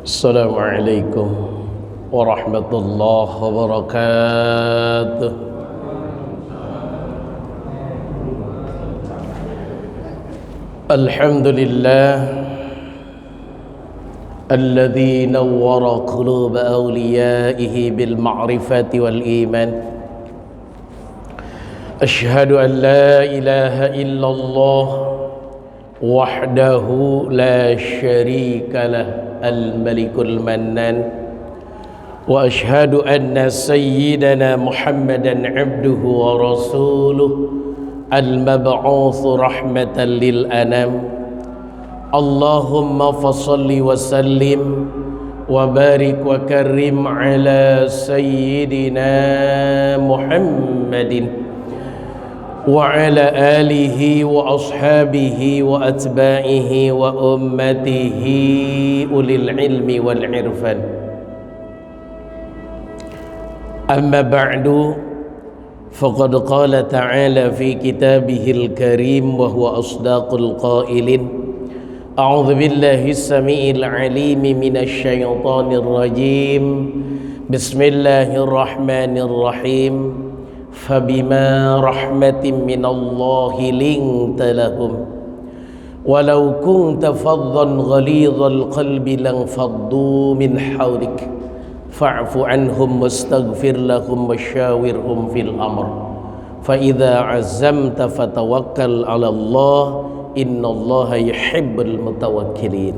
Assalamualaikum warahmatullahi wabarakatuh. Alhamdulillah alladzi nawwara quluba awliyaihi bil ma'rifati wal iman. Ashhadu an la ilaha illallah wahdahu la syarika lah al-malikul mannan wa ashhadu anna sayyidana Muhammadan abduhu wa rasuluh al-mab'uts rahmatan lil anam. Allahumma fasalli wa sallim wa barik wa karrim ala sayyidina Muhammadin wa ala alihi wa ashabihi wa atba'ihi wa ummatihi ulil ilmi wal irfan. Amma ba'du, faqad qala ta'ala fi kitabihil karim wa huwa asdaqul qailin. A'udzu billahi as-sami'il 'alim minasy syaithanir rajim. Bismillahirrahmanirrahim. فبما رحمة من الله لنت لهم ولو كنت فظا غليظ القلب لانفضوا من حولك فاعف عنهم واستغفر لهم وشاورهم في الأمر فإذا عزمت فتوكل على الله إن الله يحب المتوكلين.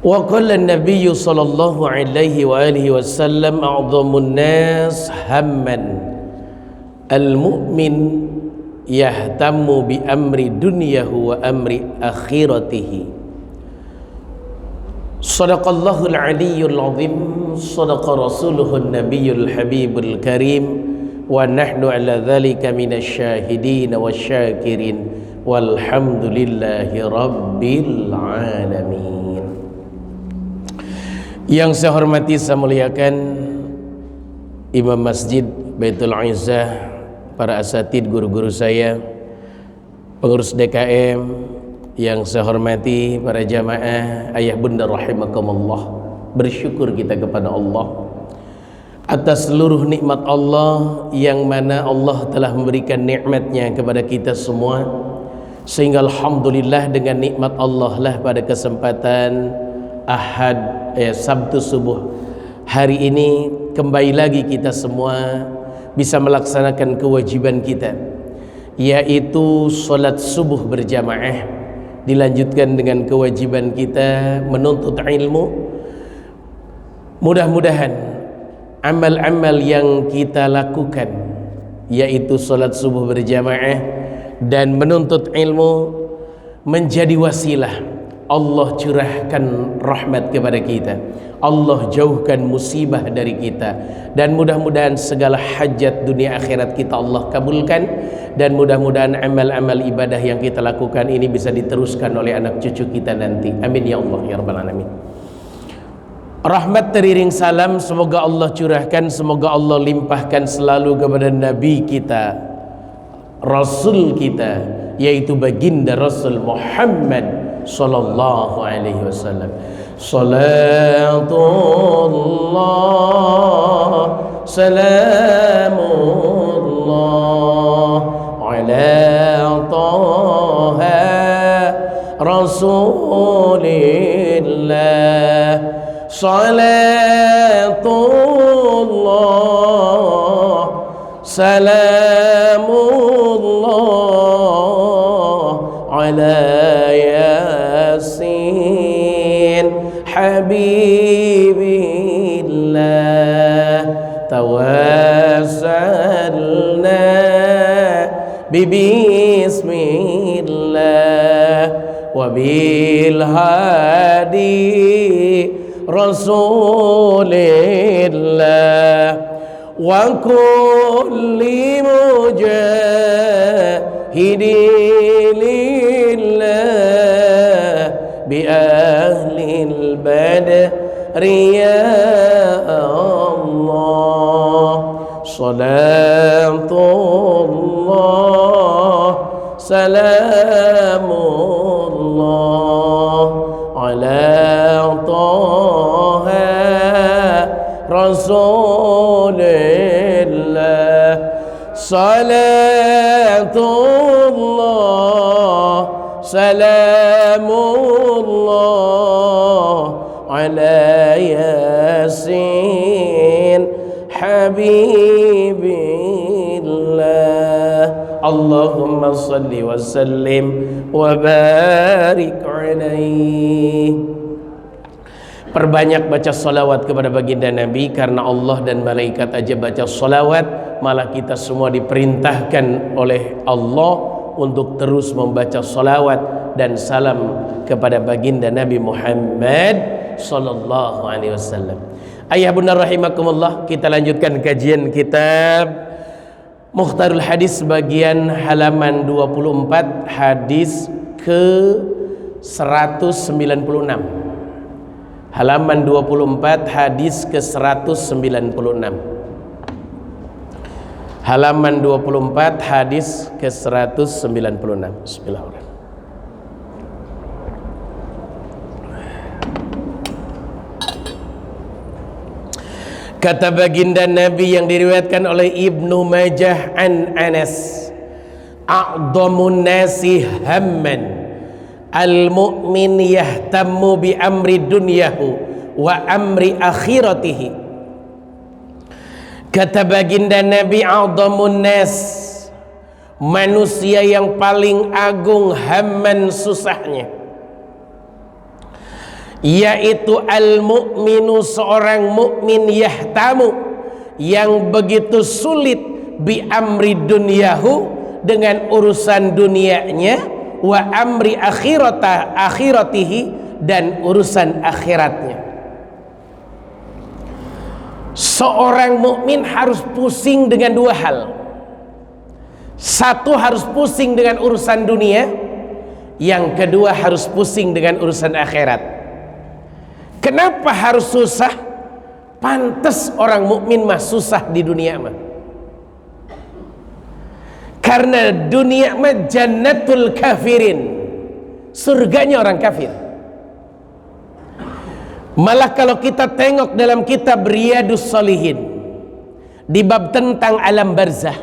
Wa qala an-nabiy sallallahu alaihi wa alihi wasallam a'dhamun nas hamman al-mu'min yahtammu bi amri dunyahu wa amri akhiratihi. Sadaqallahu al-aliyyul azim, sadaqa rasuluhu an-nabiyyul habibul karim, wa nahnu ala dhalika minasy syahidin wasyakirin walhamdulillahi rabbil alamin. Yang saya hormati, saya muliakan Imam Masjid Baitul Izzah, para asatid, guru-guru saya, pengurus DKM, yang saya hormati para jamaah, ayah bunda rahimakumullah. Bersyukur kita kepada Allah atas seluruh nikmat Allah, yang mana Allah telah memberikan nikmatnya kepada kita semua, sehingga alhamdulillah dengan nikmat Allah lah pada kesempatan Sabtu subuh hari ini kembali lagi kita semua bisa melaksanakan kewajiban kita, yaitu sholat subuh berjamaah, dilanjutkan dengan kewajiban kita menuntut ilmu. Mudah-mudahan amal-amal yang kita lakukan, yaitu sholat subuh berjamaah dan menuntut ilmu, menjadi wasilah Allah curahkan rahmat kepada kita, Allah jauhkan musibah dari kita, dan mudah-mudahan segala hajat dunia akhirat kita Allah kabulkan, dan mudah-mudahan amal-amal ibadah yang kita lakukan ini bisa diteruskan oleh anak cucu kita nanti. Amin ya Allah ya rabbal alamin. Rahmat teriring salam semoga Allah curahkan, semoga Allah limpahkan selalu kepada Nabi kita, Rasul kita, yaitu baginda Rasul Muhammad sallallahu alaihi wasallam. Salatullah salamullah ala taha rasulillah. Salatullah salamullah ala habibillah. Tawassalna bismillah wa bil hadi rasulillah wa kulli mujahidin lillah bi ahlil badri ya Allah. Salatullah salamullah ala Rasulillah. Salatullah salamullah ala yasin habibillah. Allahumma salli wa sallim wa barik alaihi. Perbanyak baca salawat kepada baginda Nabi, karena Allah dan malaikat aja baca salawat, malah kita semua diperintahkan oleh Allah untuk terus membaca salawat dan salam kepada baginda Nabi Muhammad sallallahu alaihi wasallam. Ayah bunda rahimakumullah, kita lanjutkan kajian kitab Mukhtarul Hadis bagian halaman 24, hadis ke 196. Halaman 24, hadis ke 196. Halaman 24, hadis ke 196. Bismillahirrahmanirrahim. Kata baginda Nabi yang diriwayatkan oleh Ibnu Majah an Anas, a'dhamun nasi hamman al-mu'min yahtammu bi amri dunyahu wa amri akhiratihi. Kata baginda Nabi, a'dhamun nas, manusia yang paling agung hamman, susahnya, yaitu al-mu'minu, seorang mukmin, yahtamu, yang begitu sulit, bi amri dunyahu, dengan urusan dunianya, wa amri akhiratihi, dan urusan akhiratnya. Seorang mukmin harus pusing dengan dua hal. Satu, harus pusing dengan urusan dunia. Yang kedua, harus pusing dengan urusan akhirat. Kenapa harus susah? Pantes orang mukmin mah susah di dunia mah. Karena dunia mah jannatul kafirin, surganya orang kafir. Malah kalau kita tengok dalam kitab Riyadus Shalihin di bab tentang alam barzah,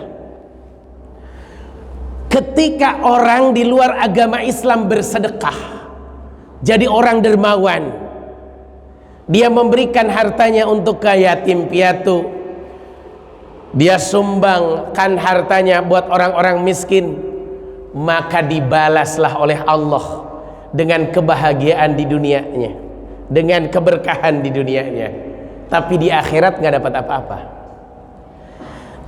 ketika orang di luar agama Islam bersedekah, jadi orang dermawan, dia memberikan hartanya untuk ke yatim piatu, dia sumbangkan hartanya buat orang-orang miskin, maka dibalaslah oleh Allah dengan kebahagiaan di dunianya, dengan keberkahan di dunianya, tapi di akhirat nggak dapat apa-apa.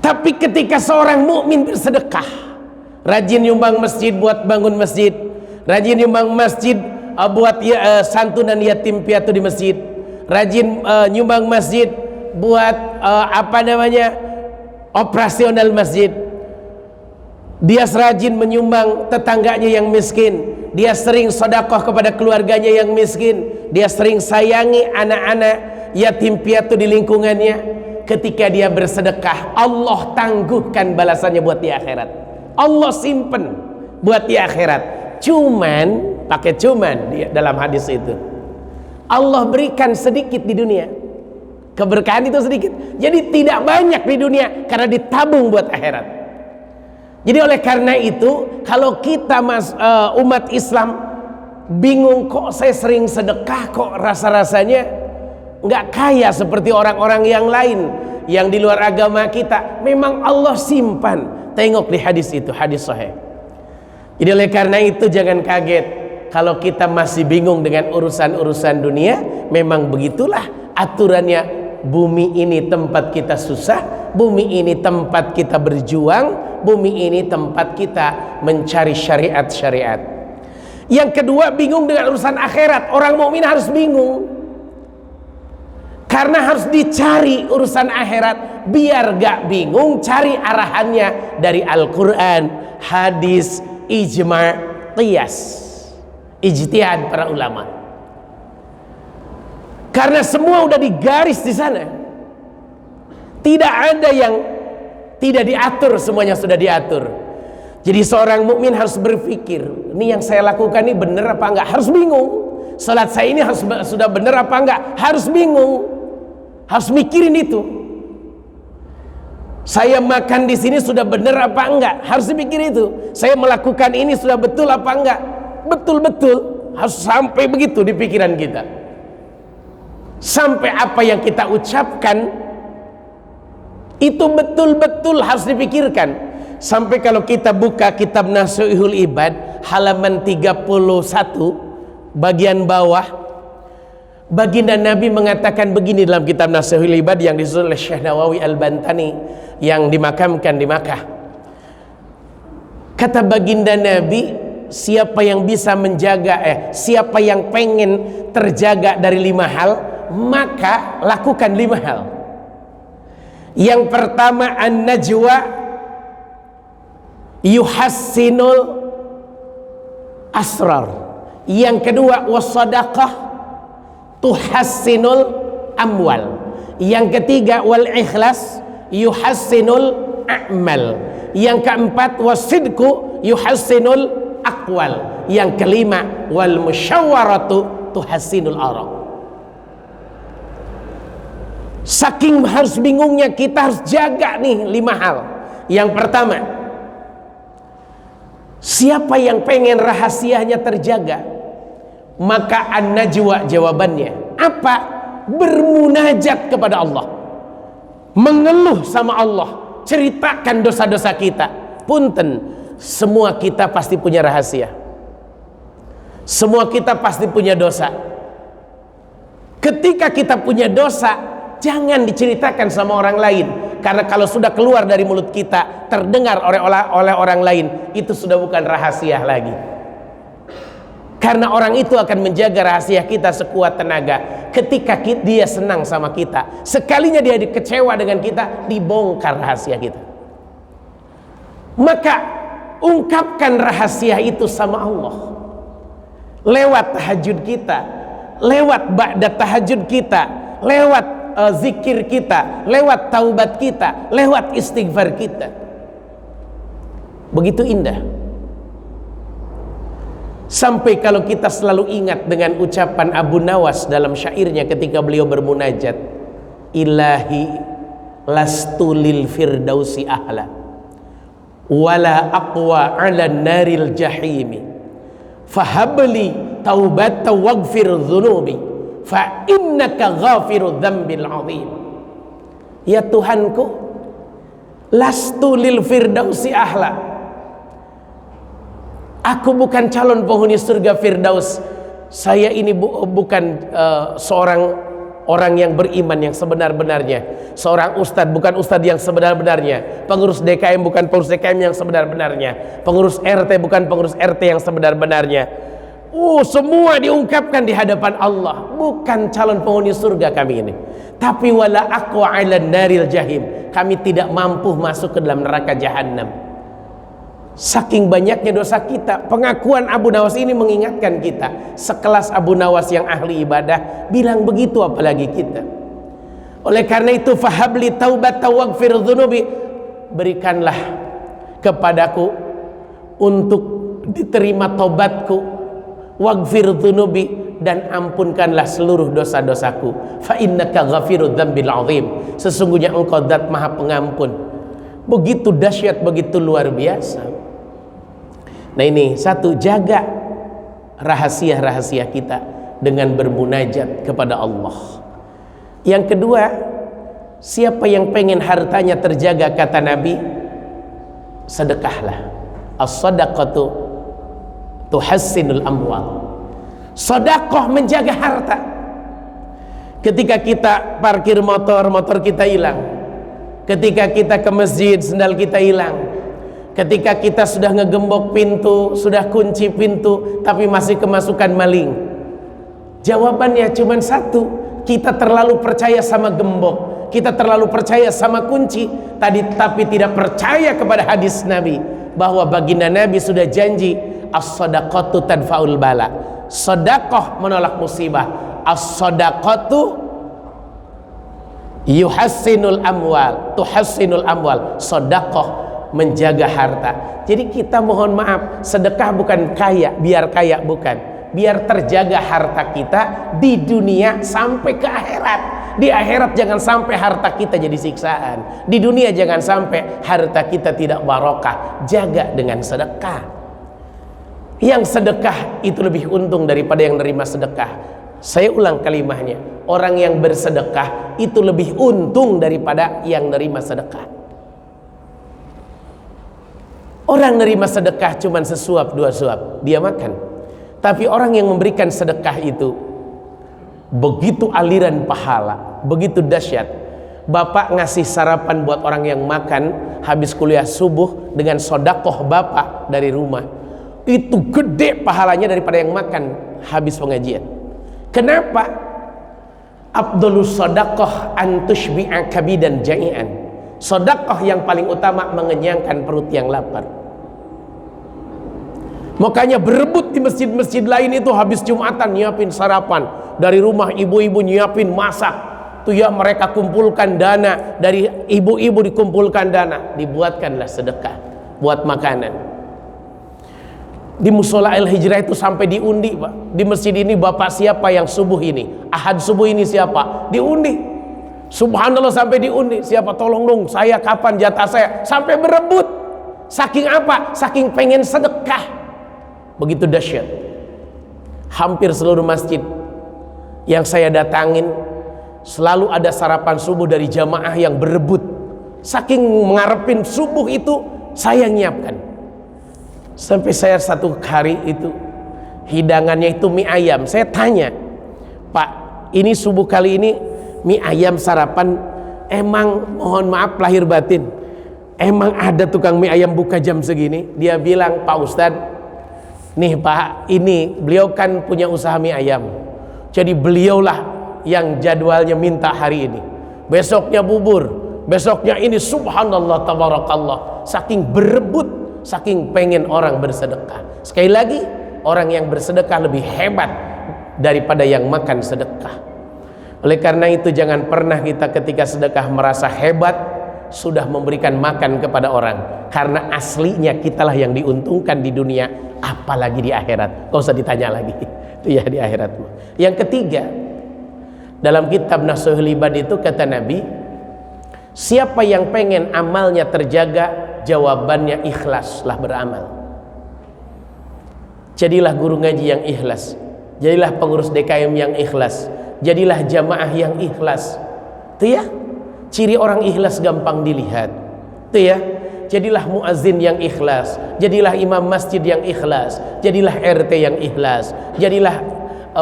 Tapi ketika seorang mukmin bersedekah, rajin nyumbang masjid buat bangun masjid, rajin nyumbang masjid buat santunan yatim piatu di masjid, rajin nyumbang masjid buat operasional masjid, dia rajin menyumbang tetangganya yang miskin, dia sering sedekah kepada keluarganya yang miskin, dia sering sayangi anak-anak yatim piatu di lingkungannya. Ketika dia bersedekah, Allah tangguhkan balasannya buat di akhirat, Allah simpen buat di akhirat. Cuman, pakai cuman dalam hadis itu, Allah berikan sedikit di dunia, keberkahan itu sedikit, jadi tidak banyak di dunia karena ditabung buat akhirat. Jadi oleh karena itu, kalau kita umat Islam bingung, kok saya sering sedekah, kok rasa-rasanya nggak kaya seperti orang-orang yang lain yang di luar agama kita. Memang Allah simpan. Tengok di hadis itu, hadis sahih. Jadi oleh karena itu jangan kaget kalau kita masih bingung dengan urusan-urusan dunia. Memang begitulah aturannya. Bumi ini tempat kita susah, bumi ini tempat kita berjuang, bumi ini tempat kita mencari syariat-syariat. Yang kedua, bingung dengan urusan akhirat. Orang mukmin harus bingung karena harus dicari urusan akhirat. Biar gak bingung, cari arahannya dari Al-Quran, hadis, ijma', qiyas, ijtihad para ulama. Karena semua udah digaris di sana. Tidak ada yang tidak diatur, semuanya sudah diatur. Jadi seorang mukmin harus berpikir, ini yang saya lakukan ini benar apa enggak? Harus bingung. Salat saya ini sudah benar apa enggak? Harus bingung. Harus mikirin itu. Saya makan di sini sudah benar apa enggak? Harus dipikir itu. Saya melakukan ini sudah betul apa enggak? Betul-betul harus sampai begitu di pikiran kita. Sampai apa yang kita ucapkan itu betul-betul harus dipikirkan. Sampai kalau kita buka kitab Nasihatul Ibad halaman 31 bagian bawah, baginda Nabi mengatakan begini dalam kitab Nasihatul Ibad yang disusun oleh Syekh Nawawi Al-Bantani yang dimakamkan di Makkah. Kata baginda Nabi, siapa yang bisa menjaga siapa yang pengen terjaga dari 5 hal, maka lakukan 5 hal. Yang pertama, an-najwa yuhassinul asrar. Yang kedua, was-sadaqah tuhassinul amwal. Yang ketiga, wal ikhlas yuhassinul a'mal. Yang keempat, wasidku yuhassinul aqwal. Yang kelima, wal musyawaratu tuhassinul ara. Saking harus bingungnya, kita harus jaga nih 5 hal. Yang pertama, siapa yang pengen rahasianya terjaga, maka an-najwa jawabannya apa? Bermunajat kepada Allah, mengeluh sama Allah, ceritakan dosa-dosa kita. Punten, semua kita pasti punya rahasia, semua kita pasti punya dosa. Ketika kita punya dosa, jangan diceritakan sama orang lain, karena kalau sudah keluar dari mulut kita, terdengar oleh orang lain, itu sudah bukan rahasia lagi. Karena orang itu akan menjaga rahasia kita sekuat tenaga. Ketika dia senang sama kita, sekalinya dia kecewa dengan kita, dibongkar rahasia kita. Maka ungkapkan rahasia itu sama Allah lewat tahajud kita, lewat ba'da tahajud kita, lewat zikir kita, lewat taubat kita, lewat istighfar kita. Begitu indah. Sampai kalau kita selalu ingat dengan ucapan Abu Nawas dalam syairnya ketika beliau bermunajat, ilahi lastu lil firdausi ahla wala aqwa ala naril jahimi fahabli taubata waghfir dhunubi fa innaka ghafirudz dzambil azim. Ya Tuhanku, lastu lil firdausi ahla, aku bukan calon penghuni surga Firdaus. Saya ini bukan seorang orang yang beriman yang sebenar-benarnya, seorang ustadz bukan ustadz yang sebenar-benarnya, pengurus DKM bukan pengurus DKM yang sebenar-benarnya, pengurus RT bukan pengurus RT yang sebenar-benarnya. Semua diungkapkan di hadapan Allah. Bukan calon penghuni surga kami ini, tapi wala aqwa 'alan naril jahim, kami tidak mampu masuk ke dalam neraka jahanam. Saking banyaknya dosa kita. Pengakuan Abu Nawas ini mengingatkan kita. Sekelas Abu Nawas yang ahli ibadah bilang begitu, apalagi kita. Oleh karena itu, fahabli taubat waghfir dzunubi, berikanlah kepadaku untuk diterima taubatku, waghfir dzunubi, dan ampunkanlah seluruh dosa-dosaku. Fa innaka ghafirudz dzambil azim, sesungguhnya engkau zat maha pengampun. Begitu dahsyat, begitu luar biasa. Nah ini satu, jaga rahasia-rahasia kita dengan bermunajat kepada Allah. Yang kedua, siapa yang pengen hartanya terjaga, kata Nabi, sedekahlah. As-sadaqatu tuhassinul amwal. Sedekah menjaga harta. Ketika kita parkir motor, motor kita hilang. Ketika kita ke masjid, sendal kita hilang. Ketika kita sudah ngegembok pintu, sudah kunci pintu, tapi masih kemasukan maling. Jawabannya cuma satu, kita terlalu percaya sama gembok, kita terlalu percaya sama kunci tadi, tapi tidak percaya kepada hadis Nabi, bahwa baginda Nabi sudah janji, as-sadaqatu tadfa'ul bala, sedekah menolak musibah, as-sadaqatu yuhassinul amwal, tuhassinul amwal, sedekah menjaga harta. Jadi kita mohon maaf, sedekah bukan kaya biar kaya, bukan, biar terjaga harta kita di dunia sampai ke akhirat. Di akhirat jangan sampai harta kita jadi siksaan. Di dunia jangan sampai harta kita tidak barokah. Jaga dengan sedekah. Yang sedekah itu lebih untung daripada yang nerima sedekah. Saya ulang kalimahnya, orang yang bersedekah itu lebih untung daripada yang nerima sedekah. Orang nerima sedekah cuma sesuap dua suap, dia makan. Tapi orang yang memberikan sedekah itu begitu aliran pahala, begitu dahsyat. Bapak ngasih sarapan buat orang yang makan habis kuliah subuh dengan sodakoh bapak dari rumah, itu gede pahalanya daripada yang makan habis pengajian. Kenapa? Afdhalus sodakoh antushbi'a kabidan ja'ian. Sodakoh yang paling utama mengenyangkan perut yang lapar. Makanya berebut di masjid-masjid lain itu habis Jumatan nyiapin sarapan, dari rumah ibu-ibu nyiapin masak tuh ya, mereka kumpulkan dana, dari ibu-ibu dikumpulkan dana, dibuatkanlah sedekah buat makanan. Di musola Al-Hijrah itu sampai diundi, Pak. Di masjid ini bapak siapa yang subuh ini, ahad subuh ini siapa, diundi. Subhanallah, sampai diundi, siapa tolong dong saya, kapan jatah saya, sampai berebut. Saking apa? Saking pengen sedekah. Begitu dahsyat. Hampir seluruh masjid yang saya datangin selalu ada sarapan subuh dari jamaah yang berebut. Saking mengharapin subuh itu, saya nyiapkan. Sampai saya satu hari itu hidangannya itu mie ayam. Saya tanya, Pak, ini subuh kali ini mie ayam sarapan, emang mohon maaf lahir batin, emang ada tukang mie ayam buka jam segini? Dia bilang, Pak Ustadz, nih Pak, ini beliau kan punya usaha mie ayam, jadi beliaulah yang jadwalnya minta hari ini, besoknya bubur, besoknya ini, subhanallah tabarakallah. Saking berebut, saking pengen orang bersedekah. Sekali lagi, orang yang bersedekah lebih hebat daripada yang makan sedekah. Oleh karena itu jangan pernah kita ketika sedekah merasa hebat sudah memberikan makan kepada orang, karena aslinya kitalah yang diuntungkan di dunia, apalagi di akhirat. Gak usah ditanya lagi itu ya, di akhirat. Yang ketiga, dalam kitab Nasuhul Ibad itu kata Nabi, siapa yang pengen amalnya terjaga, jawabannya ikhlaslah beramal. Jadilah guru ngaji yang ikhlas, jadilah pengurus DKM yang ikhlas, jadilah jamaah yang ikhlas. Itu ya, ciri orang ikhlas gampang dilihat. Itu ya, jadilah muazin yang ikhlas, jadilah imam masjid yang ikhlas, jadilah RT yang ikhlas, jadilah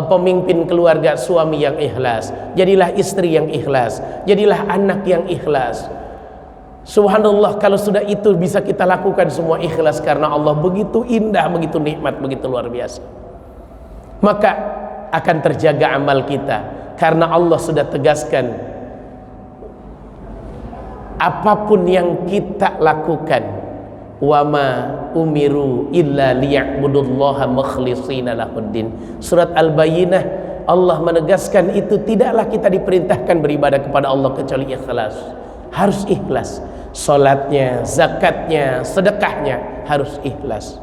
pemimpin keluarga suami yang ikhlas, jadilah istri yang ikhlas, jadilah anak yang ikhlas. Subhanallah, kalau sudah itu bisa kita lakukan semua ikhlas karena Allah, begitu indah, begitu nikmat, begitu luar biasa. Maka akan terjaga amal kita karena Allah sudah tegaskan, apapun yang kita lakukan, wama umiru illa liya'budullaha mukhlishina lahuddin. Surat Al-Bayyinah, Allah menegaskan itu, tidaklah kita diperintahkan beribadah kepada Allah kecuali ikhlas. Harus ikhlas, salatnya, zakatnya, sedekahnya harus ikhlas.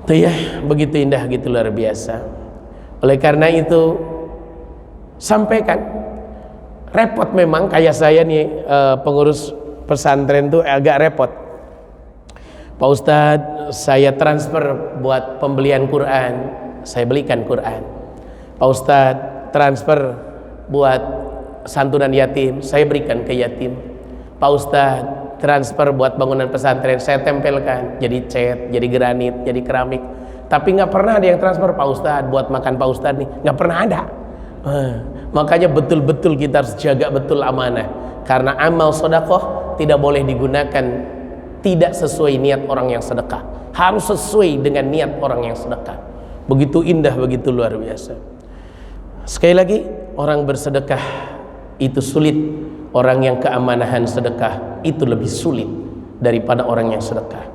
Itu ya, begitu indah, gitu luar biasa. Oleh karena itu sampaikan, repot memang kayak saya nih, pengurus pesantren tuh agak repot. Pak Ustadz, saya transfer buat pembelian Quran, saya belikan Quran. Pak Ustadz, transfer buat santunan yatim, saya berikan ke yatim. Pak Ustadz, transfer buat bangunan pesantren, saya tempelkan jadi cat, jadi granit, jadi keramik. Tapi nggak pernah ada yang transfer Pak Ustadz buat makan Pak Ustadz nih, nggak pernah ada. Makanya betul-betul kita harus jaga betul amanah, karena amal sedekah tidak boleh digunakan tidak sesuai niat orang yang sedekah, harus sesuai dengan niat orang yang sedekah. Begitu indah, begitu luar biasa. Sekali lagi, orang bersedekah itu sulit, orang yang keamanahan sedekah itu lebih sulit daripada orang yang sedekah.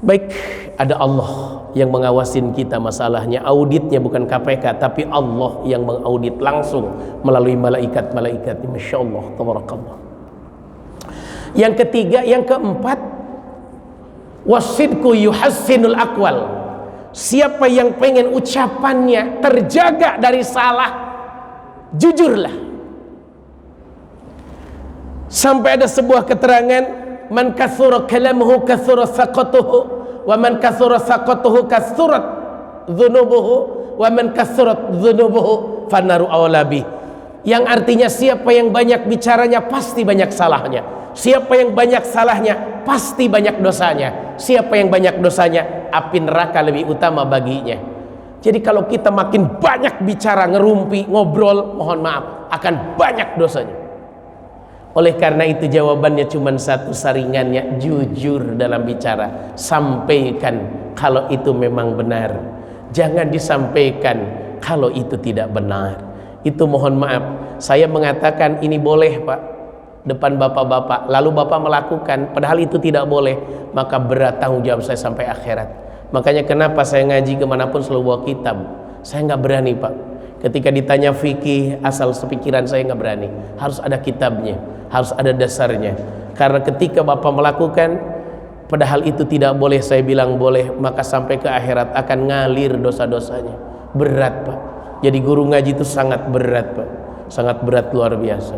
Baik, ada Allah yang mengawasin kita, masalahnya auditnya bukan KPK, tapi Allah yang mengaudit langsung melalui malaikat-malaikat. Masya Allah, tabarakallah. Yang ketiga, yang keempat, wasidku yuhassinul aqwal. Siapa yang pengen ucapannya terjaga dari salah, jujurlah. Sampai ada sebuah keterangan, man kathura kalamuhu kathura saqatuhu, wa man kathura saqatuhu kathurat dhunubuhu, wa man kathurat dhunubuhu fanaru awlabi. Yang artinya siapa yang banyak bicaranya pasti banyak salahnya, siapa yang banyak salahnya pasti banyak dosanya, siapa yang banyak dosanya api neraka lebih utama baginya. Jadi kalau kita makin banyak bicara, ngerumpi, ngobrol, mohon maaf akan banyak dosanya. Oleh karena itu jawabannya cuma satu saringannya, jujur dalam bicara. Sampaikan kalau itu memang benar, jangan disampaikan kalau itu tidak benar. Itu mohon maaf, saya mengatakan ini boleh Pak depan bapak-bapak, lalu bapak melakukan padahal itu tidak boleh, maka berat tanggung jawab saya sampai akhirat. Makanya kenapa saya ngaji kemanapun selalu bawa kitab. Saya nggak berani Pak, ketika ditanya fikih asal sepikiran saya nggak berani, harus ada kitabnya, harus ada dasarnya. Karena ketika bapak melakukan padahal itu tidak boleh, saya bilang boleh, maka sampai ke akhirat akan ngalir dosa-dosanya. Berat Pak. Jadi guru ngaji itu sangat berat Pak, sangat berat luar biasa.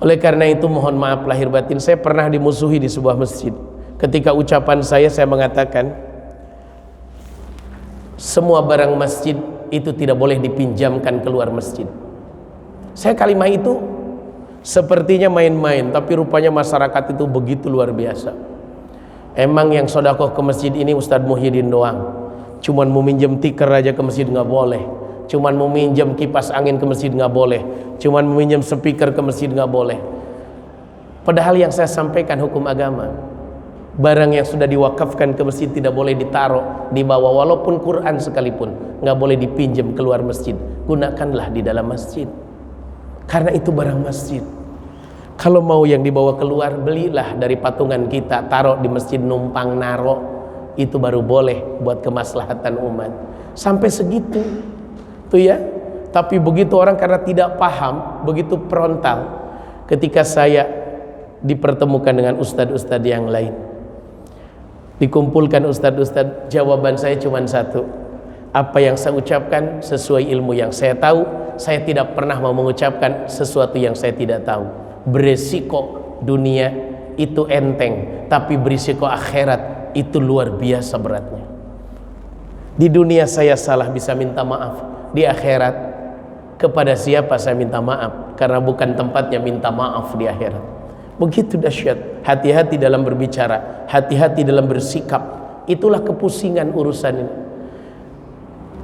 Oleh karena itu mohon maaf lahir batin, saya pernah dimusuhi di sebuah masjid. Ketika ucapan saya mengatakan semua barang masjid itu tidak boleh dipinjamkan keluar masjid. Saya kalimat itu sepertinya main-main, tapi rupanya masyarakat itu begitu luar biasa. Emang yang sodakoh ke masjid ini Ustadz Muhyiddin doang, cuman mau minjem tikar aja ke masjid nggak boleh, cuman mau minjem kipas angin ke masjid nggak boleh, cuman mau minjem speaker ke masjid nggak boleh. Padahal yang saya sampaikan hukum agama, barang yang sudah diwakafkan ke masjid tidak boleh ditaruh di bawah, walaupun Quran sekalipun nggak boleh dipinjam keluar masjid, gunakanlah di dalam masjid, karena itu barang masjid. Kalau mau yang dibawa keluar, belilah dari patungan kita, taruh di masjid, numpang naro, itu baru boleh buat kemaslahatan umat. Sampai segitu tuh ya. Tapi begitu orang karena tidak paham, begitu frontal. Ketika saya dipertemukan dengan ustadz-ustadz yang lain, dikumpulkan ustadz-ustadz, jawaban saya cuma satu, apa yang saya ucapkan sesuai ilmu yang saya tahu. Saya tidak pernah mau mengucapkan sesuatu yang saya tidak tahu. Beresiko dunia itu enteng, tapi berisiko akhirat itu luar biasa beratnya. Di dunia saya salah bisa minta maaf, di akhirat kepada siapa saya minta maaf, karena bukan tempatnya minta maaf di akhirat. Begitu dahsyat. Hati-hati dalam berbicara, hati-hati dalam bersikap. Itulah kepusingan urusan ini.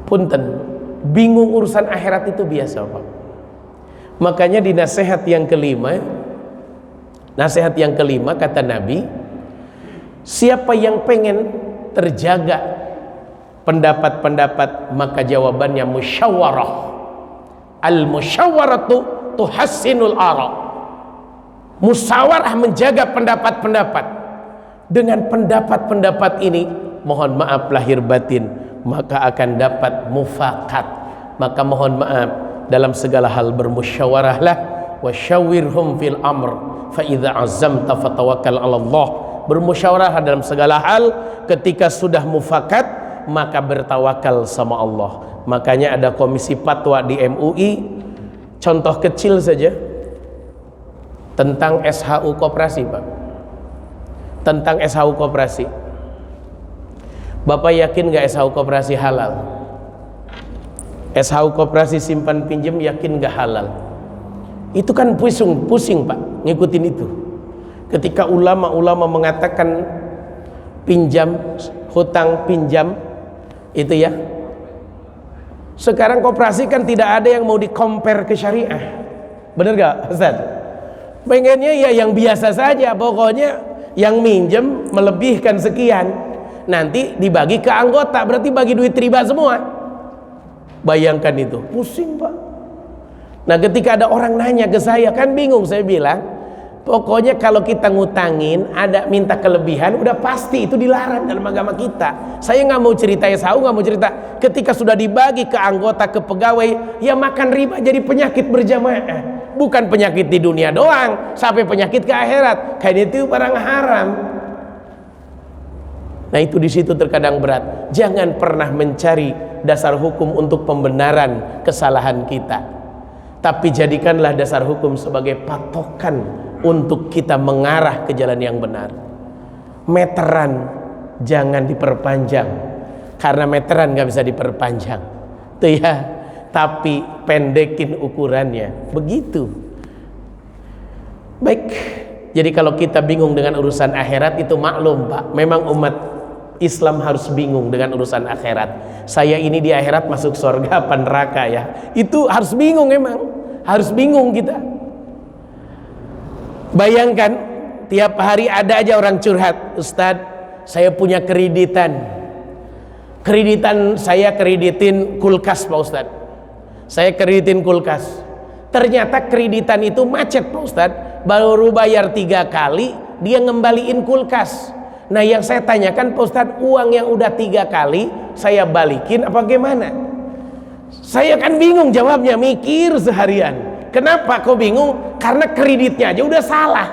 Punten, bingung urusan akhirat itu biasa Pak. Makanya di nasihat yang kelima kata Nabi, siapa yang pengen terjaga pendapat-pendapat, maka jawabannya musyawarah. Al-musyawaratu tuhassinul ara. Musyawarah menjaga pendapat-pendapat. Dengan pendapat-pendapat ini, mohon maaf lahir batin, maka akan dapat mufakat. Maka mohon maaf, dalam segala hal bermusyawarahlah, wasyawirhum fil amr fa idza azamta fatawakkal 'ala Allah. Bermusyawarah dalam segala hal, ketika sudah mufakat maka bertawakal sama Allah. Makanya ada komisi fatwa di MUI. Contoh kecil saja tentang SHU koperasi Pak, tentang SHU koperasi. Bapak yakin gak SHU koperasi halal? SHU koperasi simpan pinjam yakin gak halal? Itu kan pusing Pak ngikutin itu. Ketika ulama-ulama mengatakan pinjam, hutang pinjam itu ya, sekarang koperasi kan tidak ada yang mau di-compare ke syariah. Bener gak Ustaz? Pengennya ya yang biasa saja, pokoknya yang minjem melebihkan sekian, nanti dibagi ke anggota, berarti bagi duit riba semua. Bayangkan itu, pusing Pak. Nah ketika ada orang nanya ke saya, kan bingung, saya bilang pokoknya kalau kita ngutangin ada minta kelebihan, udah pasti itu dilarang dalam agama kita. Saya nggak mau cerita SHU, nggak mau cerita. Ketika sudah dibagi ke anggota, ke pegawai, ya makan riba jadi penyakit berjamaah. Bukan penyakit di dunia doang, sampai penyakit ke akhirat. Kayak itu barang haram. Nah itu di situ terkadang berat. Jangan pernah mencari dasar hukum untuk pembenaran kesalahan kita, tapi jadikanlah dasar hukum sebagai patokan untuk kita mengarah ke jalan yang benar. Meteran jangan diperpanjang, karena meteran nggak bisa diperpanjang tuh ya, tapi pendekin ukurannya, begitu. Baik, jadi kalau kita bingung dengan urusan akhirat, itu maklum Pak, memang umat Islam harus bingung dengan urusan akhirat. Saya ini di akhirat masuk surga apa neraka ya, itu harus bingung, emang harus bingung kita. Bayangkan tiap hari ada aja orang curhat, Ustadz saya punya kreditan saya kreditin kulkas Pak Ustadz, saya kreditin kulkas. Ternyata kreditan itu macet Pak Ustadz, baru bayar 3 kali dia ngembaliin kulkas. Nah yang saya tanyakan Pak Ustadz, uang yang udah 3 kali saya balikin apa gimana? Saya kan bingung jawabnya, mikir seharian. Kenapa kok bingung? Karena kreditnya aja udah salah.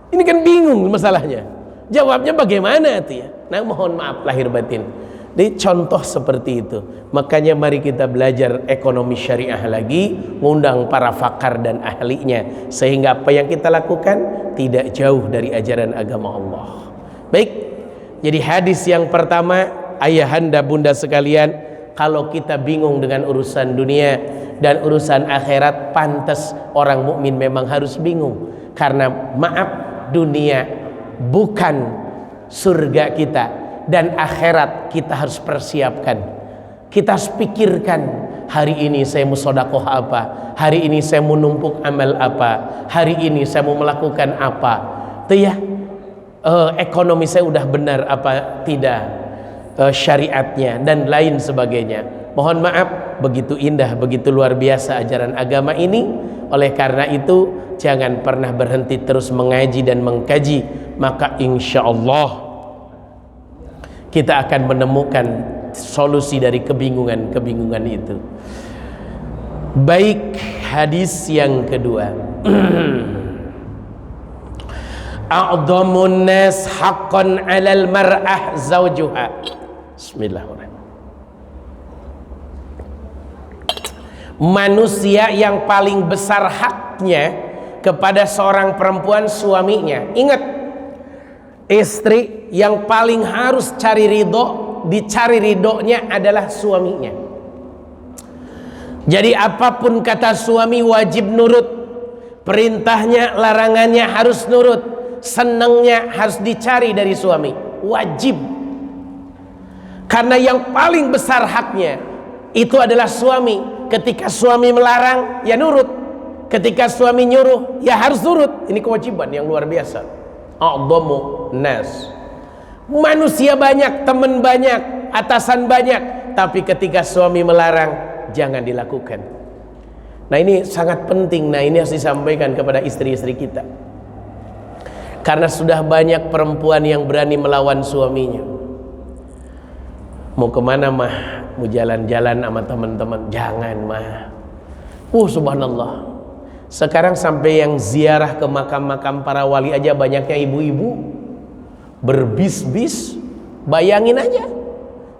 Ini kan bingung masalahnya, jawabnya bagaimana tuh ya. Nah mohon maaf lahir batin. Jadi contoh seperti itu. Makanya mari kita belajar ekonomi syariah lagi, ngundang para pakar dan ahlinya, sehingga apa yang kita lakukan tidak jauh dari ajaran agama Allah. Baik, jadi hadis yang pertama, ayahanda bunda sekalian, kalau kita bingung dengan urusan dunia dan urusan akhirat, pantas orang mukmin memang harus bingung. Karena maaf, dunia bukan surga kita, dan akhirat kita harus persiapkan. Kita harus pikirkan, hari ini saya mau sedekah apa, hari ini saya mau numpuk amal apa, hari ini saya mau melakukan apa tuh ya. Ekonomi saya udah benar apa tidak, syariatnya dan lain sebagainya. Mohon maaf, begitu indah, begitu luar biasa ajaran agama ini. Oleh karena itu jangan pernah berhenti terus mengaji dan mengkaji, maka insya Allah kita akan menemukan solusi dari kebingungan-kebingungan itu. Baik, hadis yang kedua. A'dhamun nas haqqan 'alal mar'ah zawjuha. Bismillahirrahmanirrahim. Manusia yang paling besar haknya kepada seorang perempuan suaminya. Ingat, istri yang paling harus cari ridho, dicari ridhonya adalah suaminya. Jadi apapun kata suami wajib nurut, perintahnya larangannya harus nurut, senangnya harus dicari dari suami, wajib. Karena yang paling besar haknya itu adalah suami. Ketika suami melarang ya nurut, ketika suami nyuruh ya harus nurut. Ini kewajiban yang luar biasa. A'dhamu nas, manusia banyak, teman banyak, atasan banyak, tapi ketika suami melarang jangan dilakukan. Nah ini sangat penting. Nah ini harus disampaikan kepada istri-istri kita, karena sudah banyak perempuan yang berani melawan suaminya. Mau kemana mah? Mau jalan-jalan sama teman-teman? Jangan mah. Subhanallah, sekarang sampai yang ziarah ke makam-makam para wali aja banyaknya ibu-ibu berbis-bis. Bayangin aja,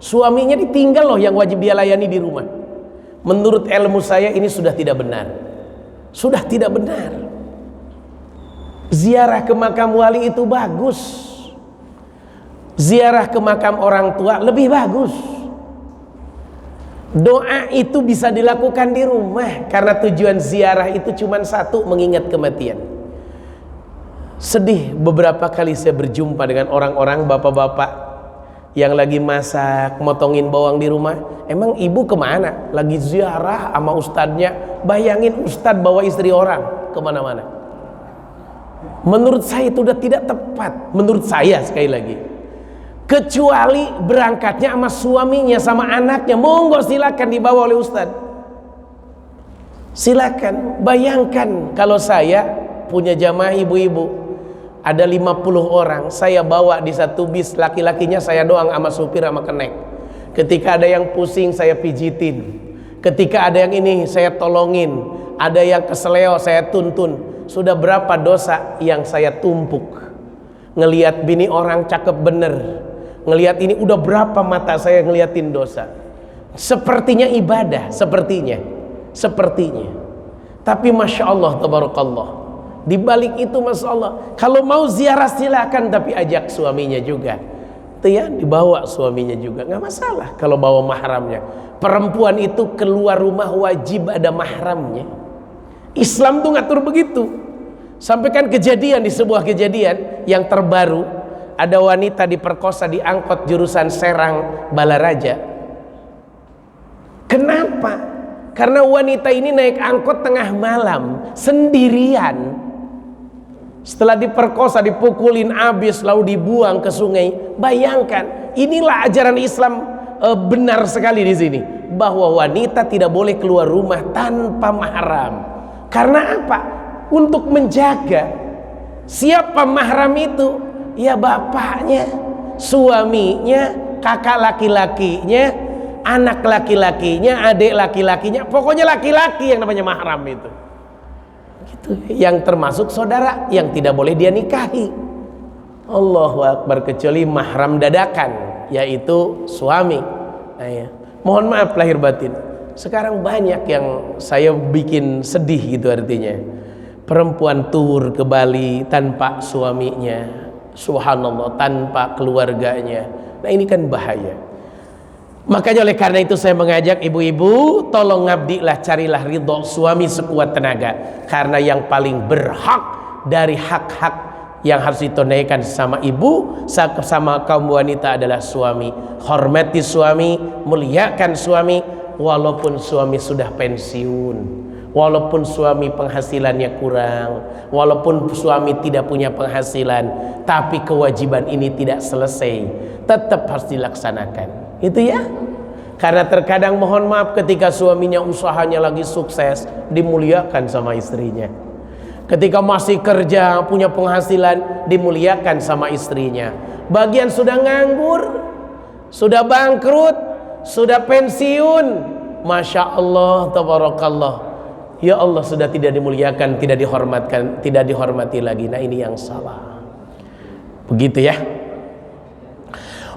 suaminya ditinggal loh, yang wajib dia layani di rumah. Menurut ilmu saya ini sudah tidak benar. Sudah tidak benar. Ziarah ke makam wali itu bagus, ziarah ke makam orang tua lebih bagus. Doa itu bisa dilakukan di rumah, karena tujuan ziarah itu cuma satu, mengingat kematian. Sedih beberapa kali saya berjumpa dengan orang-orang bapak-bapak yang lagi masak, motongin bawang di rumah. Emang ibu kemana? Lagi ziarah sama ustadznya. Bayangin ustadz bawa istri orang kemana-mana. Menurut saya itu udah tidak tepat. Menurut saya sekali lagi, kecuali berangkatnya sama suaminya, sama anaknya, monggo silakan dibawa oleh ustadz, silakan. Bayangkan kalau saya punya jamaah ibu-ibu ada 50 orang, saya bawa di satu bis, laki-lakinya saya doang sama supir sama kenek. Ketika ada yang pusing saya pijitin, ketika ada yang ini saya tolongin, ada yang keseleo saya tuntun. Sudah berapa dosa yang saya tumpuk ngelihat bini orang cakep bener, ngelihat ini, udah berapa mata saya ngeliatin dosa. Sepertinya ibadah, sepertinya. Tapi masya Allah tabarakallah, Di balik itu Masya Allah, kalau mau ziarah silakan, tapi ajak suaminya juga. Itu ya, dibawa suaminya juga, nggak masalah kalau bawa mahramnya. Perempuan itu keluar rumah wajib ada mahramnya. Islam tuh ngatur begitu. Sampaikan kejadian, di sebuah kejadian yang terbaru, ada wanita diperkosa di angkot jurusan Serang Balaraja. Kenapa? Karena wanita ini naik angkot tengah malam sendirian. Setelah diperkosa, dipukulin habis, lalu dibuang ke sungai. Bayangkan, inilah ajaran Islam benar sekali di sini, bahwa wanita tidak boleh keluar rumah tanpa mahram. Karena apa? Untuk menjaga. Siapa mahram itu? Ya bapaknya, suaminya, kakak laki-lakinya, anak laki-lakinya, adik laki-lakinya, pokoknya laki-laki yang namanya mahram itu. Gitu. Yang termasuk saudara yang tidak boleh dia nikahi. Allahu Akbar, kecuali mahram dadakan, yaitu suami. Nah, ya. Mohon maaf lahir batin. Sekarang banyak yang saya bikin sedih gitu artinya. Perempuan tur ke Bali tanpa suaminya, subhanallah, tanpa keluarganya. Nah ini kan bahaya. Makanya oleh karena itu saya mengajak ibu-ibu, tolong ngabdilah, carilah ridho suami sekuat tenaga. Karena yang paling berhak dari hak-hak yang harus ditunaikan sama ibu, sama kaum wanita adalah suami. Hormati suami, muliakan suami, walaupun suami sudah pensiun, walaupun suami penghasilannya kurang, walaupun suami tidak punya penghasilan, tapi kewajiban ini tidak selesai, tetap harus dilaksanakan. Itu ya. Karena terkadang mohon maaf, ketika suaminya usahanya lagi sukses, dimuliakan sama istrinya. Ketika masih kerja, punya penghasilan, dimuliakan sama istrinya. Bagian sudah nganggur, sudah bangkrut, sudah pensiun, Masya Allah, tabarakallah, ya Allah, sudah tidak dimuliakan, tidak dihormatkan, tidak dihormati lagi. Nah ini yang salah. Begitu ya.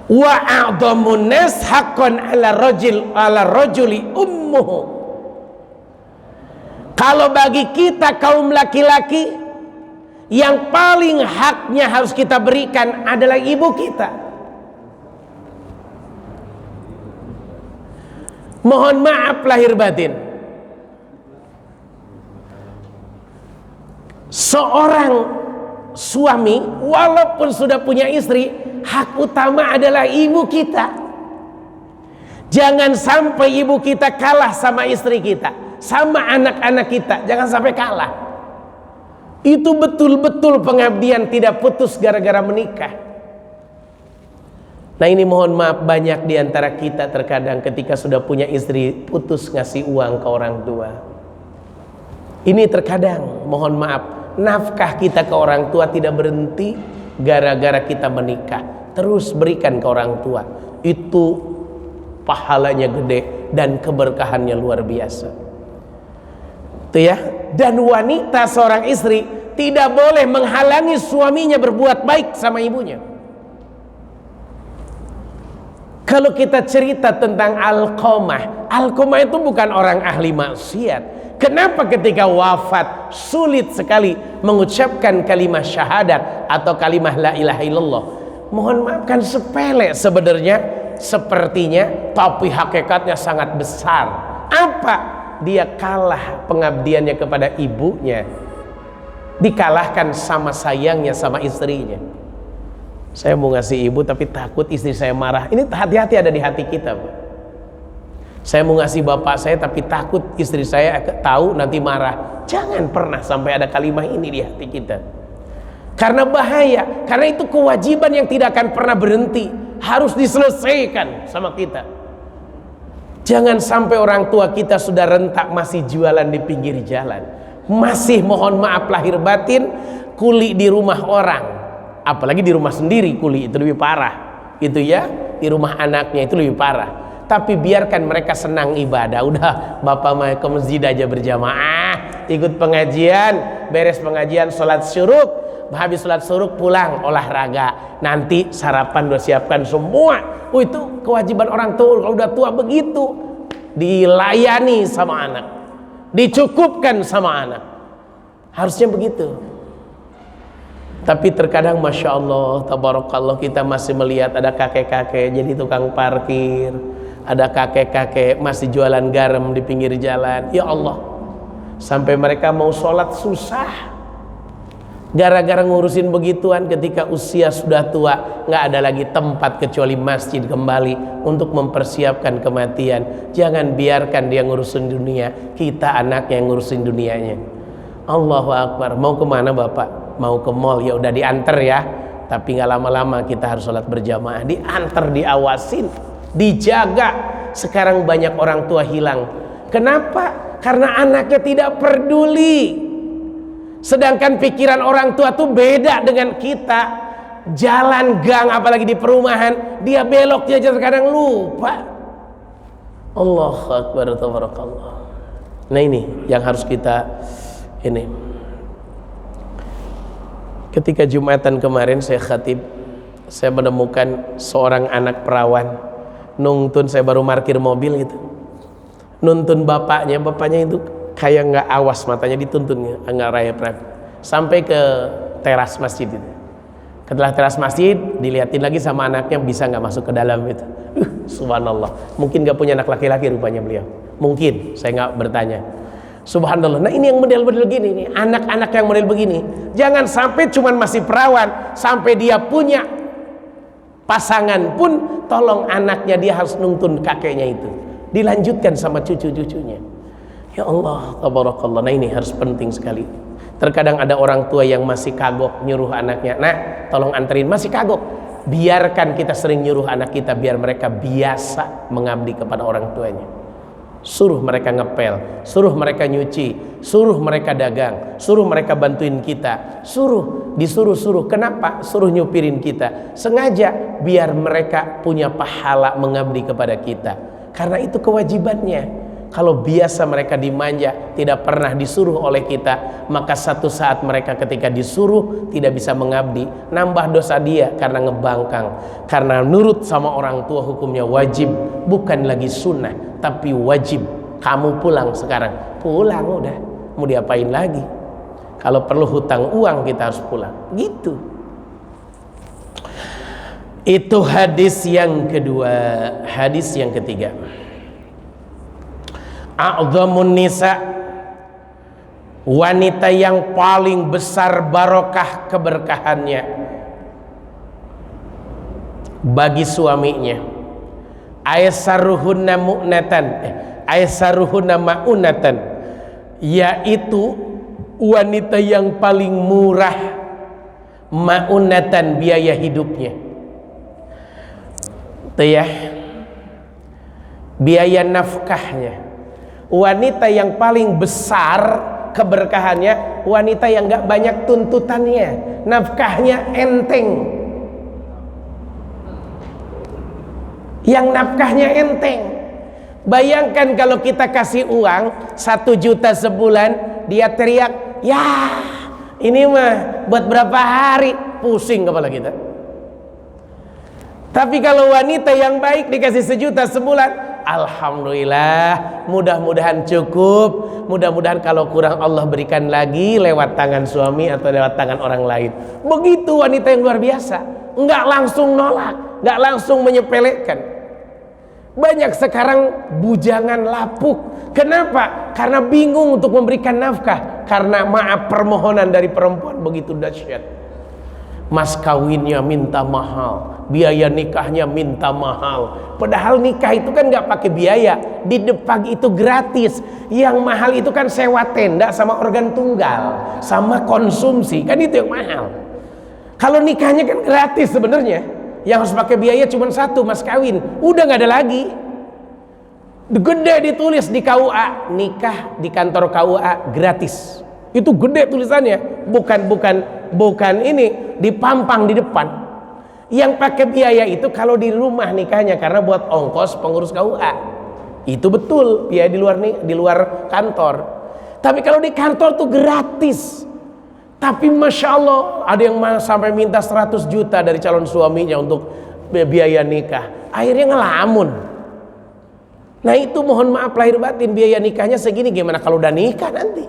Wa a'dhamun nas haqqan 'ala rajuli ummuhu. Kalau bagi kita kaum laki-laki, yang paling haknya harus kita berikan adalah ibu kita. Mohon maaf lahir batin, seorang suami walaupun sudah punya istri, hak utama adalah ibu kita. Jangan sampai ibu kita kalah sama istri kita, sama anak-anak kita. Jangan sampai kalah. Itu betul-betul pengabdian tidak putus gara-gara menikah. Nah ini mohon maaf, banyak diantara kita terkadang ketika sudah punya istri putus ngasih uang ke orang tua. Ini terkadang mohon maaf, nafkah kita ke orang tua tidak berhenti gara-gara kita menikah. Terus berikan ke orang tua, itu pahalanya gede dan keberkahannya luar biasa. Itu ya. Dan wanita seorang istri tidak boleh menghalangi suaminya berbuat baik sama ibunya. Kalau kita cerita tentang Alqamah, Alqamah itu bukan orang ahli maksiat. Kenapa ketika wafat sulit sekali mengucapkan kalimat syahadat atau kalimat la ilaha illallah? Mohon maaf, kan sepele sebenarnya, sepertinya, tapi hakikatnya sangat besar. Apa? Dia kalah pengabdiannya kepada ibunya, dikalahkan sama sayangnya sama istrinya. Saya mau ngasih ibu tapi takut istri saya marah. Ini hati-hati ada di hati kita, Pak. Saya mau ngasih bapak saya tapi takut istri saya tahu nanti marah. Jangan pernah sampai ada kalimat ini di hati kita. Karena bahaya, karena itu kewajiban yang tidak akan pernah berhenti, harus diselesaikan sama kita. Jangan sampai orang tua kita sudah rentak masih jualan di pinggir jalan, masih mohon maaf lahir batin kuli di rumah orang, apalagi di rumah sendiri kuli itu lebih parah, itu ya, di rumah anaknya itu lebih parah. Tapi biarkan mereka senang ibadah, udah bapak mau ke masjid aja berjamaah, ikut pengajian, beres pengajian sholat syuruk, habis sholat syuruk pulang olahraga, nanti sarapan udah siapkan semua. Itu kewajiban orang tua. Kalau udah tua begitu, dilayani sama anak, dicukupkan sama anak, harusnya begitu. Tapi terkadang Masya Allah, tabarakallah, kita masih melihat ada kakek-kakek jadi tukang parkir, ada kakek-kakek masih jualan garam di pinggir jalan. Ya Allah, sampai mereka mau sholat susah gara-gara ngurusin begituan. Ketika usia sudah tua, nggak ada lagi tempat kecuali masjid kembali untuk mempersiapkan kematian. Jangan biarkan dia ngurusin dunia, kita anaknya yang ngurusin dunianya. Allahu Akbar. Mau kemana Bapak? Mau ke mall, ya udah diantar ya. Tapi nggak lama-lama kita harus sholat berjamaah. Diantar, diawasin, dijaga. Sekarang banyak orang tua hilang. Kenapa? Karena anaknya tidak peduli. Sedangkan pikiran orang tua tuh beda dengan kita. Jalan gang apalagi di perumahan, dia beloknya aja terkadang lupa. Allahu Akbar, tabarakallah. Nah ini yang harus kita ini. Ketika Jumatan kemarin saya khatib, saya menemukan seorang anak perawan nuntun. Saya baru parkir mobil gitu, nuntun bapaknya itu kayak nggak awas, matanya dituntunnya nggak raya sampai ke teras masjid itu. Setelah teras masjid dilihatin lagi sama anaknya, bisa nggak masuk ke dalam itu. Subhanallah, mungkin nggak punya anak laki-laki rupanya beliau, mungkin, saya nggak bertanya. Subhanallah. Nah ini yang model-model gini nih, anak-anak yang model begini, jangan sampai cuman masih perawan, sampai dia punya pasangan pun tolong anaknya dia harus nuntun kakeknya itu, dilanjutkan sama cucu-cucunya. Ya Allah, tabarakallah. Nah ini harus penting sekali. Terkadang ada orang tua yang masih kagok nyuruh anaknya, nah tolong anterin, masih kagok. Biarkan kita sering nyuruh anak kita biar mereka biasa mengabdi kepada orang tuanya. Suruh mereka ngepel, suruh mereka nyuci, suruh mereka dagang, suruh mereka bantuin kita, disuruh. Kenapa? Suruh nyupirin kita. Sengaja biar mereka punya pahala mengabdi kepada kita. Karena itu kewajibannya. Kalau biasa mereka dimanja, tidak pernah disuruh oleh kita, maka satu saat mereka ketika disuruh tidak bisa mengabdi, nambah dosa dia karena ngebangkang. Karena nurut sama orang tua hukumnya wajib, bukan lagi sunnah, tapi wajib. Kamu pulang sekarang, pulang udah, mau diapain lagi? Kalau perlu hutang uang kita harus pulang, gitu. Itu hadis yang kedua. Hadis yang ketiga, a'dhamun nisa, wanita yang paling besar barokah keberkahannya bagi suaminya, aisaruhunna ma'unatan, yaitu wanita yang paling murah ma'unatan, biaya hidupnya. Itu ya, biaya nafkahnya. Wanita yang paling besar keberkahannya, wanita yang gak banyak tuntutannya, nafkahnya enteng. Yang nafkahnya enteng. Bayangkan kalau kita kasih uang 1 juta sebulan, dia teriak, ya ini mah buat berapa hari, pusing kepala kita. Tapi kalau wanita yang baik dikasih 1 juta sebulan, alhamdulillah, mudah-mudahan cukup, mudah-mudahan kalau kurang Allah berikan lagi lewat tangan suami atau lewat tangan orang lain. Begitu wanita yang luar biasa, nggak langsung nolak, nggak langsung menyepelekan. Banyak sekarang bujangan lapuk. Kenapa? Karena bingung untuk memberikan nafkah, karena maaf permohonan dari perempuan begitu dahsyat. Mas kawinnya minta mahal, biaya nikahnya minta mahal. Padahal nikah itu kan nggak pakai biaya, di depan itu gratis. Yang mahal itu kan sewa tenda sama organ tunggal, sama konsumsi, kan itu yang mahal. Kalau nikahnya kan gratis sebenarnya. Yang harus pakai biaya cuma 1, mas kawin, udah nggak ada lagi. Gede ditulis di KUA, nikah di kantor KUA gratis. Itu gede tulisannya, bukan ini dipampang di depan. Yang pakai biaya itu kalau di rumah nikahnya, karena buat ongkos pengurus KUA. Itu betul, biaya di luar kantor. Tapi kalau di kantor tuh gratis. Tapi Masya Allah, ada yang sampai minta 100 juta dari calon suaminya untuk biaya nikah. Akhirnya ngelamun. Nah itu mohon maaf lahir batin, biaya nikahnya segini, gimana kalau udah nikah nanti?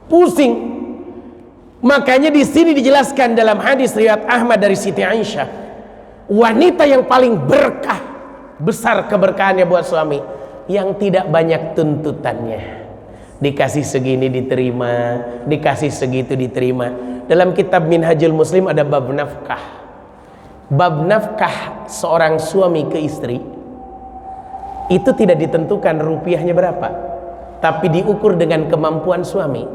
Pusing. Makanya di sini dijelaskan dalam hadis riwayat Ahmad dari Siti Aisyah, wanita yang paling berkah, besar keberkahannya buat suami, yang tidak banyak tuntutannya. Dikasih segini diterima, dikasih segitu diterima. Dalam kitab Minhajul Muslim ada bab nafkah. Bab nafkah seorang suami ke istri itu tidak ditentukan rupiahnya berapa, tapi diukur dengan kemampuan suami.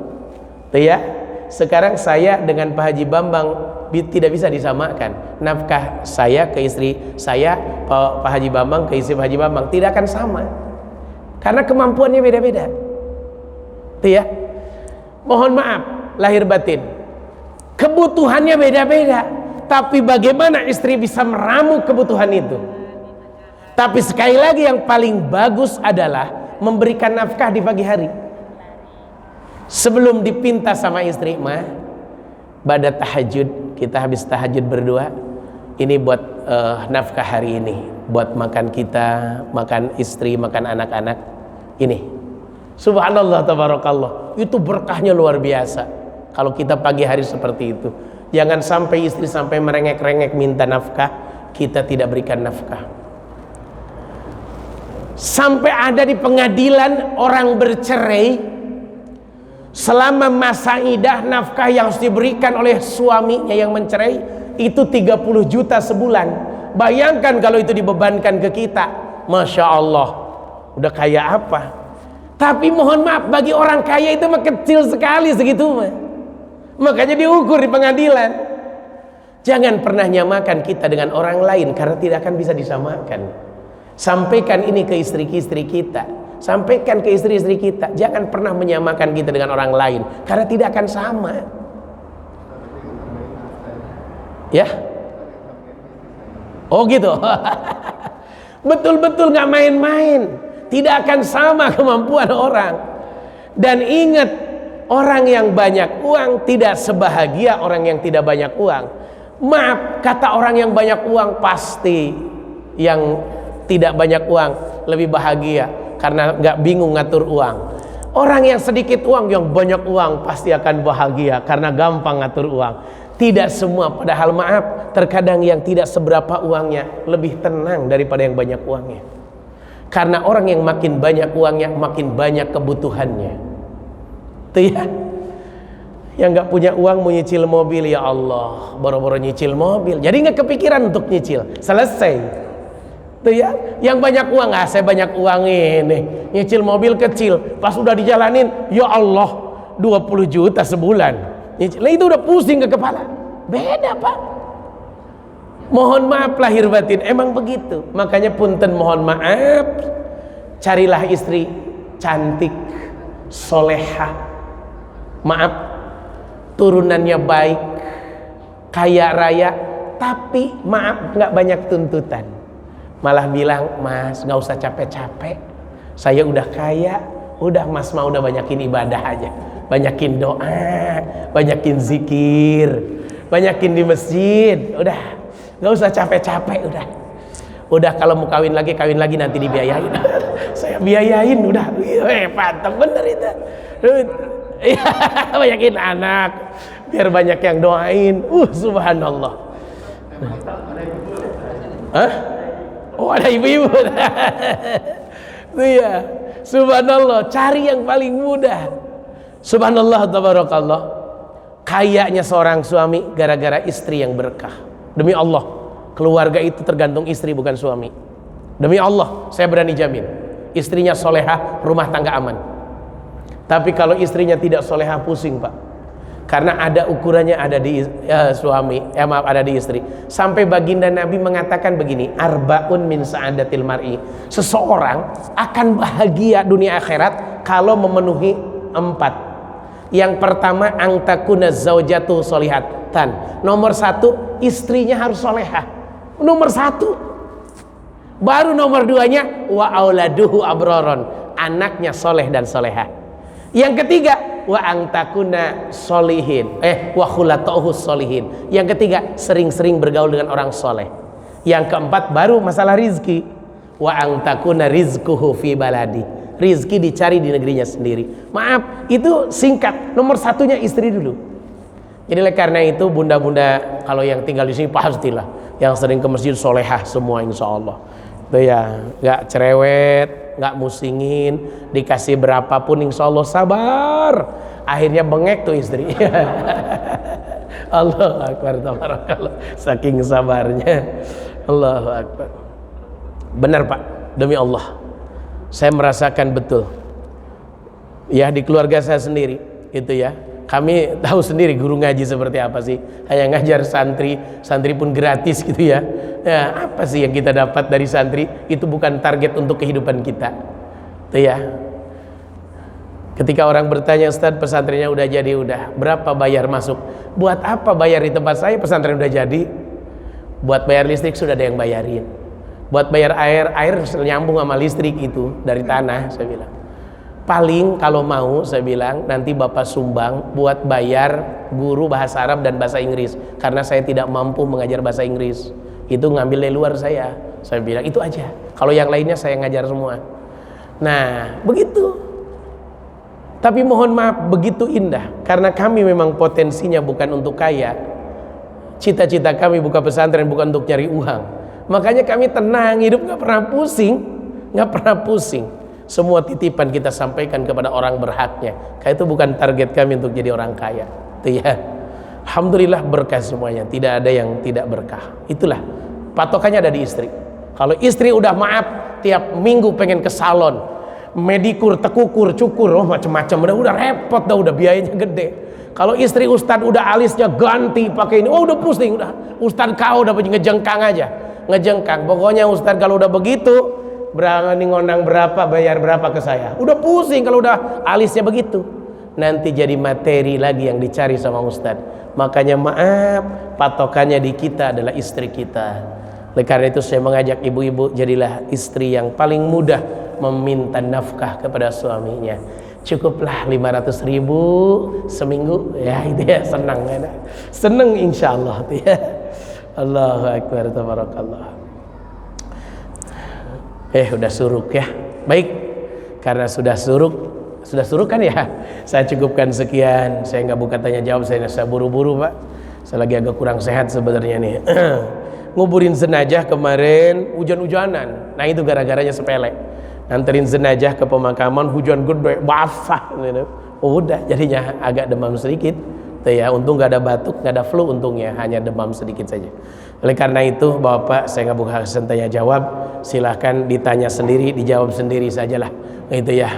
Tuh ya. Sekarang saya dengan Pak Haji Bambang tidak bisa disamakan. Nafkah saya ke istri saya, Pak Haji Bambang ke istri Pak Haji Bambang tidak akan sama, karena kemampuannya beda-beda. Tuh ya. Mohon maaf lahir batin, kebutuhannya beda-beda, tapi bagaimana istri bisa meramu kebutuhan itu. Tapi sekali lagi yang paling bagus adalah memberikan nafkah di pagi hari. Sebelum dipinta sama istri, mah pada tahajud, kita habis tahajud berdua, ini buat nafkah hari ini, buat makan kita, makan istri, makan anak-anak. Ini subhanallah tabarakallah, itu berkahnya luar biasa. Kalau kita pagi hari seperti itu, jangan sampai istri sampai merengek-rengek minta nafkah, kita tidak berikan nafkah. Sampai ada di pengadilan orang bercerai, selama masa idah nafkah yang harus diberikan oleh suaminya yang mencerai itu 30 juta sebulan. Bayangkan kalau itu dibebankan ke kita, Masya Allah, udah kaya apa. Tapi mohon maaf, bagi orang kaya itu mah kecil sekali segitu mah. Makanya diukur di pengadilan. Jangan pernah nyamakan kita dengan orang lain, karena tidak akan bisa disamakan. Sampaikan ini ke istri-istri kita, sampaikan ke istri-istri kita, jangan pernah menyamakan kita dengan orang lain, karena tidak akan sama. Ya, oh gitu. Betul-betul nggak main-main, tidak akan sama kemampuan orang. Dan ingat, orang yang banyak uang tidak sebahagia orang yang tidak banyak uang. Maaf, kata orang yang banyak uang pasti yang tidak banyak uang lebih bahagia, karena nggak bingung ngatur uang. Orang yang sedikit uang, yang banyak uang pasti akan bahagia karena gampang ngatur uang. Tidak semua, padahal maaf, terkadang yang tidak seberapa uangnya lebih tenang daripada yang banyak uangnya. Karena orang yang makin banyak uangnya makin banyak kebutuhannya. Tuh ya. Yang nggak punya uang mau nyicil mobil, ya Allah, boro-boro nyicil mobil, jadi nggak kepikiran untuk nyicil, selesai. Tuh ya, yang banyak uang, saya banyak uang ini, nyicil mobil kecil, pas udah dijalanin, ya Allah, 20 juta sebulan, nyicil, itu udah pusing ke kepala. Beda Pak. Mohon maaf lahir batin, emang begitu. Makanya punten mohon maaf, carilah istri cantik, solehah, maaf, turunannya baik, kaya raya, tapi maaf nggak banyak tuntutan. Malah bilang, Mas nggak usah capek-capek, saya udah kaya, udah Mas mau udah banyakin ibadah aja, banyakin doa, banyakin zikir, banyakin di masjid, udah nggak usah capek-capek, udah kalau mau kawin lagi nanti dibiayain. Saya biayain, udah. Mantap bener itu. Banyakin anak biar banyak yang doain. Subhanallah. Hah? Oh ada ibu-ibu. Iya, subhanallah, cari yang paling mudah. Subhanallah tabarakallah. Kayaknya seorang suami gara-gara istri yang berkah. Demi Allah, keluarga itu tergantung istri bukan suami. Demi Allah, saya berani jamin, istrinya solehah, rumah tangga aman. Tapi kalau istrinya tidak solehah, pusing Pak. Karena ada ukurannya, ada di suami, ada di istri. Sampai baginda Nabi mengatakan begini, arbaun min sa'adatil mar'i. Seseorang akan bahagia dunia akhirat kalau memenuhi 4. Yang pertama, angtakuna zaujatu solihatan. Nomor 1, istrinya harus solehah. Nomor 1. Baru nomor 2-nya, wa auladuhu abroron. Anaknya soleh dan solehah. Yang ketiga, wa angtakuna solihin, wa khulatohu solihin. Yang ketiga, sering-sering bergaul dengan orang soleh. Yang keempat, baru masalah rizki, wa angtakuna rizkuhu fi baladi. Rizki dicari di negerinya sendiri. Maaf, itu singkat. Nomor 1-nya istri dulu. Jadi oleh karena itu bunda-bunda kalau yang tinggal di sini pastilah yang sering ke masjid solehah semua insya Allah. Itu ya, nggak cerewet, nggak musingin, dikasih berapapun insya Allah sabar. Akhirnya bengek tuh istri. Allahu Akbar, tabarakallah. Saking sabarnya. Allahu Akbar. Benar Pak, demi Allah, saya merasakan betul. Ya di keluarga saya sendiri, itu ya. Kami tahu sendiri guru ngaji seperti apa sih. Hanya ngajar santri, santri pun gratis gitu ya. Ya apa sih yang kita dapat dari santri? Itu bukan target untuk kehidupan kita. Itu ya. Ketika orang bertanya, Ustadz pesantrennya udah jadi, udah berapa bayar masuk? Buat apa bayar di tempat saya, pesantren udah jadi? Buat bayar listrik sudah ada yang bayarin. Buat bayar air nyambung sama listrik itu dari tanah, saya bilang. Paling kalau mau saya bilang nanti Bapak sumbang buat bayar guru bahasa Arab dan bahasa Inggris, karena saya tidak mampu mengajar bahasa Inggris, itu ngambil dari luar saya bilang itu aja, kalau yang lainnya saya ngajar semua. Nah begitu. Tapi mohon maaf begitu indah, karena kami memang potensinya bukan untuk kaya, cita-cita kami buka pesantren bukan untuk cari uang, makanya kami tenang hidup, nggak pernah pusing. Semua titipan kita sampaikan kepada orang berhaknya. Kayak itu bukan target kami untuk jadi orang kaya. Itu ya. Alhamdulillah berkah semuanya. Tidak ada yang tidak berkah. Itulah patokannya ada di istri. Kalau istri udah maaf tiap minggu pengen ke salon, medikur, tekukur, cukur, macam-macam, udah repot dah, udah biayanya gede. Kalau istri ustad udah alisnya ganti pakai ini, udah pusing, udah ustad kau udah ngejengkang aja, ngejengkang. Pokoknya ustad kalau udah begitu berani ngondang berapa, bayar berapa ke saya, udah pusing kalau udah alisnya begitu. Nanti jadi materi lagi yang dicari sama ustadz. Makanya maaf, patokannya di kita adalah istri kita. Oleh karena itu saya mengajak ibu-ibu, jadilah istri yang paling mudah meminta nafkah kepada suaminya. Cukuplah 500.000 seminggu, ya itu ya, senang ya, senang insya Allah ya. Allahu Akbar, tabarakallah. Udah suruk ya. Baik, karena sudah suruk kan ya, saya cukupkan sekian. Saya nggak buka tanya jawab, saya buru-buru Pak, saya lagi agak kurang sehat sebenarnya nih. Nguburin jenazah kemarin hujan-hujanan, nah itu gara-garanya sepele. Nganterin jenazah ke pemakaman hujan gede, basah gitu. Udah jadinya agak demam sedikit tuh ya. Untung nggak ada batuk, nggak ada flu, untungnya hanya demam sedikit saja. Oleh karena itu Bapak, saya nggak buka kesempatan tanya jawab, silahkan ditanya sendiri, dijawab sendiri sajalah, itu ya.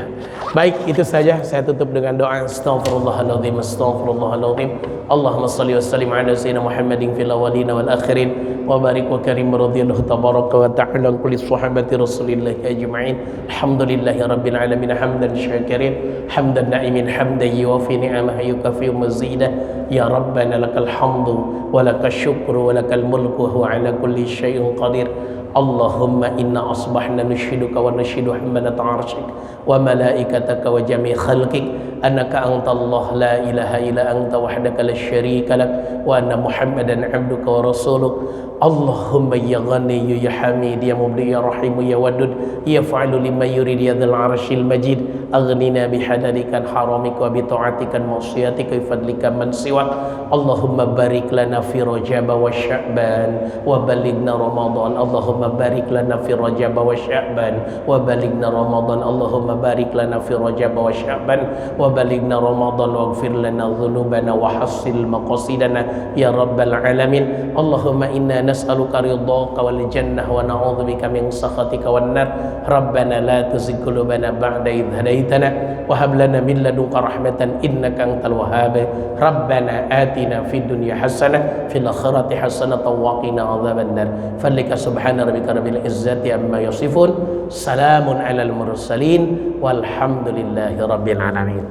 Baik, itu saja, saya tutup dengan doa. Astaghfirullahaladzim, astaghfirullahaladzim. Allahumma salli wa sallim ala sayyidina Muhammadin fil awwalin wal akhirin, wa barik wa karim radhiyallahu tabaraka wa ta'ala kulli sahabati rasulillahi ajma'in. Alhamdulillahi rabbil alamin, hamdan syakirin, hamdan na'imin, hamdan yuwafi ni'amahu yukafi mazidah. Ya Rabbana lakal hamdu wa lakal syukru wa lakal mulku wa huwa ala kulli syai'in qadir. Allahumma inna asbahna nushiduka wa nushidu hammalata arshik wa malaikataka wa jami' khalqik annaka anta Allah la ilaha illa anta wahdaka la syarika lak wa anna Muhammadan abduka wa rasuluk. Allahumma ya Ghani ya Hamid ya Mubdi ya Rahim ya Wadud ya fa'alu lima yurid ya Dzal Arsyil Majid. Aghnina bihadalika haramika wa bi ta'atika ma'siyatika wa fadlika man siwak. Allahumma barik lana fi Rajab wa Sya'ban wa balighna Ramadan. Allahumma barik lana fi Rajab wa Sya'ban wa balighna Ramadan. Allahumma barik lana fi Rajab wa Sya'ban wa balighna Ramadan waghfir lana dhunubana wa hassil maqasidana ya rabbal alamin. Allahumma inna nas'aluka ridhaka wal jannah wa na'udzubika min sakhatika wan nar. Rabbana la tuzigh qulubana ba'da idh hadaitana wa hab lana min ladunka rahmatan innaka antal wahhab. Rabbana atina fid dunya hasanah fil akhirati hasanah wa qina adzaban nar. Fallika subhana rabbika rabbil izzati amma yasifun, salamun alal mursalin walhamdulillahi rabbil alamin.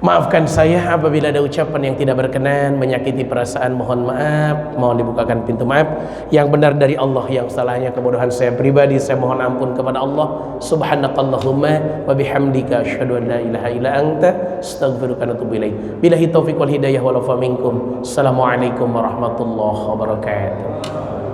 Maafkan saya apabila ada ucapan yang tidak berkenan, menyakiti perasaan, mohon maaf, mohon dibukakan pintu maaf. Yang benar dari Allah, yang salahnya kebodohan saya pribadi, saya mohon ampun kepada Allah. Subhanakallahumma wa bihamdika asyhadu an la ilaha illa anta astaghfiruka wa atubu ilaik. Billahi taufiq wal hidayah wal afa minkum. Assalamualaikum warahmatullahi wabarakatuh.